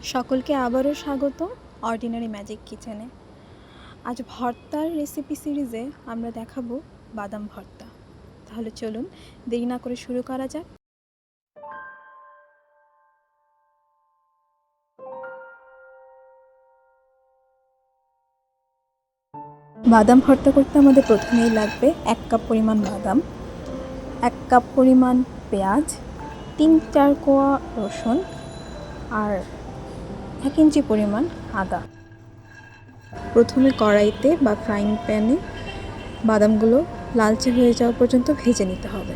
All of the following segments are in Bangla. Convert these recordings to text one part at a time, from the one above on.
সকলকে আবারও স্বাগত অর্ডিনারি ম্যাজিক কিচেনে। আজ ভর্তার রেসিপি সিরিজে আমরা দেখাবো বাদাম ভর্তা। তাহলে চলুন দেরি না করে শুরু করা যাক। বাদাম ভর্তা করতে আমাদের প্রথমেই লাগবে 1 কাপ পরিমাণ বাদাম, 1 কাপ পরিমাণ পেঁয়াজ, 3-4 কোয়া রসুন আর 1 ইঞ্চি পরিমাণ আদা। প্রথমে কড়াইতে বা ফ্রাইং প্যানে বাদামগুলো লালচে হয়ে যাওয়া পর্যন্ত ভেজে নিতে হবে।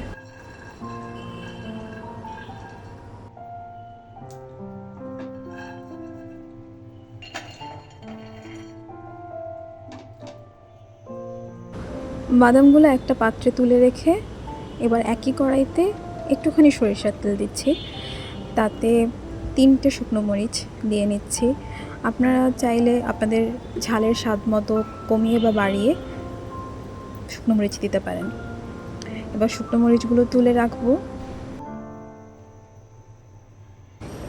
বাদামগুলো একটা পাত্রে তুলে রেখে এবার একই কড়াইতে একটুখানি সরিষার তেল দিচ্ছি, তাতে 3টে শুকনো মরিচ দিয়ে নিচ্ছি। আপনারা চাইলে আপনাদের ঝালের স্বাদ মতো কমিয়ে বা বাড়িয়ে শুকনো মরিচ দিতে পারেন। এবার শুকনো মরিচগুলো তুলে রাখবো।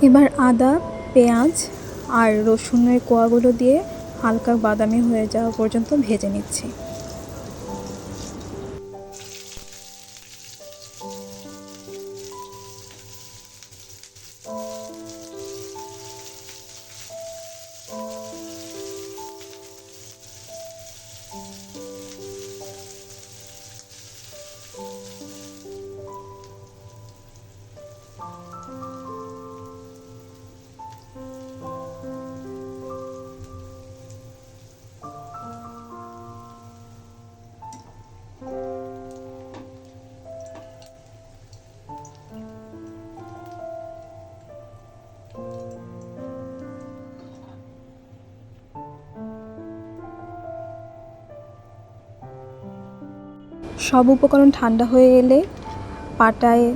এবার আদা, পেঁয়াজ আর রসুনের কোয়াগুলো দিয়ে হালকা বাদামি হয়ে যাওয়া পর্যন্ত ভেজে নিচ্ছি। সব উপকরণ ঠান্ডা হয়ে এলে পাটায়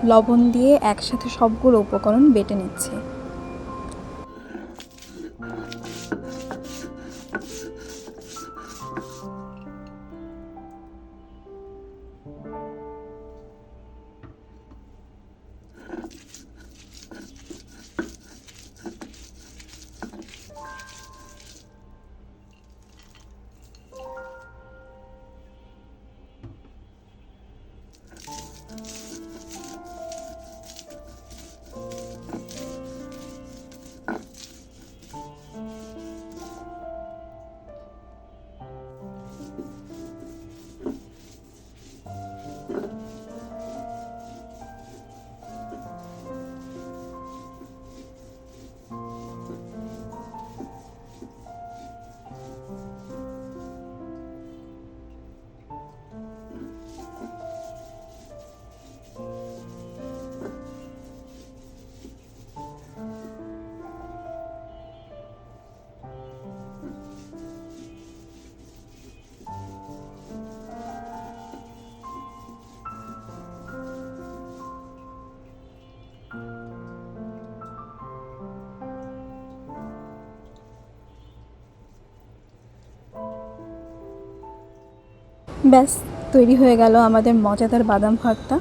লবণ দিয়ে একসাথে সবগুলো উপকরণ বেটে নিচ্ছি। ব্যাস তৈরি হয়ে গেল আমাদের মজাদার বাদাম ভর্তা।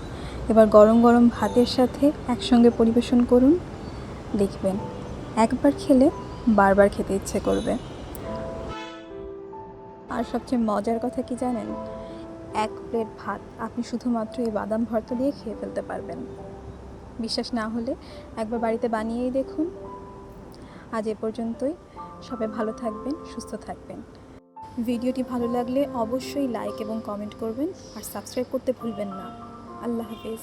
এবার গরম গরম ভাতের সাথে একসঙ্গে পরিবেশন করুন, দেখবেন একবার খেলে বারবার খেতে ইচ্ছে করবে। আর সবচেয়ে মজার কথা কি জানেন, 1 প্লেট ভাত আপনি শুধুমাত্র এই বাদাম ভর্তা দিয়ে খেয়ে ফেলতে পারবেন। বিশ্বাস না হলে একবার বাড়িতে বানিয়েই দেখুন। আজ এ পর্যন্তই। সবাই ভালো থাকবেন, সুস্থ থাকবেন। ভিডিওটি ভালো লাগলে অবশ্যই লাইক এবং কমেন্ট করবেন আর সাবস্ক্রাইব করতে ভুলবেন না। আল্লাহ হাফেজ।